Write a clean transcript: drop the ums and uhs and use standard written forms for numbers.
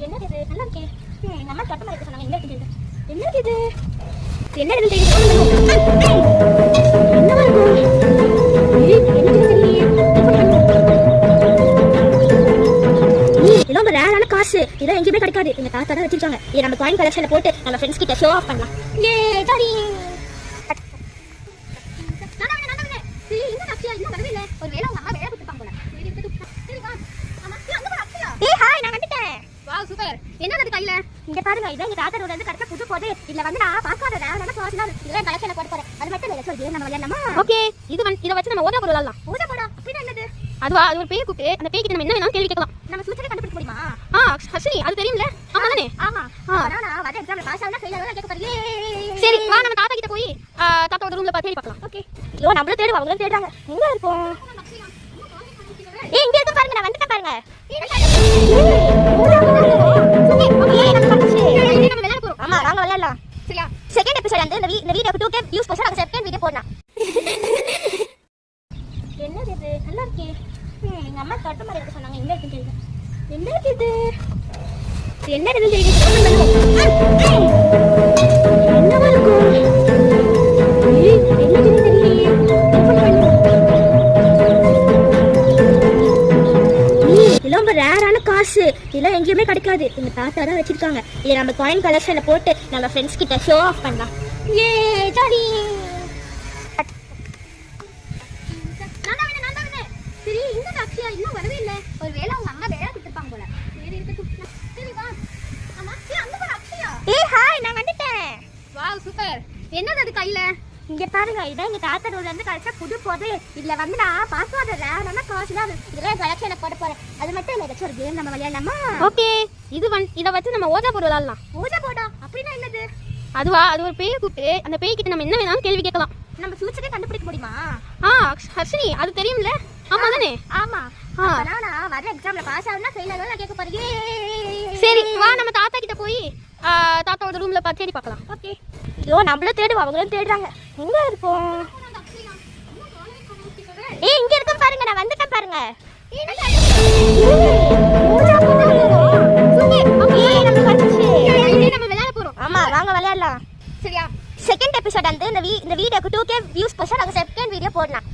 என்னது இது? நல்லா இருக்கே. எங்க அம்மா கட்ட மாதிரி சொன்னாங்க. எங்க இருக்குது இது? என்னது இது? என்னது இது? என்னவா இருக்கும்? என்னது தெரியலையே. ரொம்ப ரேரான காசு. இதெல்லாம் எங்கேயுமே கிடைக்காது. எங்க தாத்தா தான் வச்சிருக்காங்க. இதை நம்ம காயின் கலெக்ஷன்ல போட்டு நம்ம ஃப்ரெண்ட்ஸ் கிட்ட ஷோ ஆஃப் பண்ணலாம். ஏ டாடி. ஒரு வேளை உங்க அம்மா வேலை கொடுத்துப்பாங்க போல. சரி வா. அம்மா அங்க போற அக்ஷயா. ஏய் ஹாய் நான் வந்துட்டேன். Wow super. என்னது அது கையில? இங்க பாருங்க இத எங்க தாத்தாரோட இருந்து கரெக்ட்டா புது போதே. இதுல வந்து நான் பாக்காதடா. நான் காசுலாம் இதெல்லாம் கலெக்ஷன்ல போட்டு போறேன். அது மட்டும் இல்ல சொல்லி நம்ம விளையாடலாமா? ஓகே. இத வச்சு நம்ம ஓடா போட விளையாடலாம். ஓடா போடா. அப்படினா என்னது? அதுவா அது ஒரு பேய் கூப்பிட்டு அந்த பேய்க்கு நம்ம என்ன வேணாலும் கேள்வி கேட்கலாம். நம்ம ஃபியூச்சரை கண்டுபிடிக்க முடியுமா? ஹர்ஷினி அது தெரியும்ல? ஆமா தானே? ஆமா. நான் வர எக்ஸாம்ல பாஸ் ஆனா ஃபெயில் ஆனா கேட்க போறீங்க. சரி வா நம்ம தாத்தா கிட்ட போய் தாத்தாவோட ரூம்ல தேடி பார்க்கலாம். ஓகே. ஐயோ நம்மள தேடுவா அவங்க தேடுறாங்க. எங்க இருக்கோம்? ஏய் இங்க இருக்க பாருங்க நான் வந்துட்டேன் பாருங்க. ஆமா வாங்க விளையாடலாம். சரியா? செகண்ட் எபிசோட் வந்து இந்த வீடியோக்கு 2K வியூஸ் போச்சா நாங்க செகண்ட் வீடியோ போடலாம். என்னது இது? நல்லா இருக்கே. எங்க அம்மா கட்ட மாதிரி இருக்க சொன்னாங்க. எங்க இருக்குன்னு தெரியல. என்னது இது? என்னது இது தெரியல. என்னவா இருக்கும்? என்னது தெரியலையே. ரொம்ப ரேரான காசு. இதெல்லாம் எங்கேயுமே கிடைக்காது. எங்க தாத்தா தான் வச்சிருக்காங்க. இதை நம்ம காயின் கலெக்ஷன்ல போட்டு நம்ம ஃப்ரெண்ட்ஸ் கிட்ட ஷோ ஆஃப் பண்ணலாம். ஏ ஜாலி. சரி இந்த அக்ஷயா இன்னும் வரவே இல்லை. ஒரு வேளை உங்க அம்மா வேலை கொடுத்துருப்பாங்க போல. சரி இருக்கட்டும். சரி வா. அம்மா அங்க போற அக்ஷயா. ஏய் ஹாய் நான் வந்துட்டேன். Wow super. என்னது அது கையில? இங்க பாருங்க இதான் எங்க தாத்தாரோட இருந்து கரெக்டா புது போது. இதுல வந்து நான் பாஸ்வேர்ட் ரேரான காசுலாம் இதெல்லாம் கலெக்ஷன்ல போட போறேன். அது மட்டும் இல்ல ஏதாச்சும் ஒரு கேம் நம்ம விளையாடலாமா? ஓகே. இத வச்சு நம்ம ஓஜா போர்டு விளையாடலாம். ஓஜா போர்டா? அப்படினா என்னது? அதுவா அது ஒரு பேய் கூப்பிட்டு அந்த பேய் கிட்ட நம்ம என்ன வேணாலும் கேள்வி கேட்கலாம். நம்ம ஃபியூச்சரை கண்டுபிடிக்க முடியுமா? ஹர்ஷினி அது தெரியும்ல? ஆமா தானே? ஆமா. நான் வர எக்ஸாம்ல பாஸ் ஆனா ஃபெயில் ஆனா கேட்க போறீங்க. சரி வா நம்ம தாத்தா கிட்ட போய் தாத்தாவோட ரூம்ல தேடி பார்க்கலாம். ஓகே. ஐயோ நம்மள தேடுவா அவங்களும் தேடுறாங்க. எங்க இருக்கோம்? ஏய் இங்க இருக்க பாருங்க நான் வந்துட்டேன் பாருங்க. நம்ம விளையாட போறோம். ஆமா வாங்க விளையாடலாம். சரியா? செகண்ட் எபிசோட் வந்து இந்த வீடியோக்கு 2K வியூஸ் போச்சா நாங்க செகண்ட் வீடியோ போடலாம்.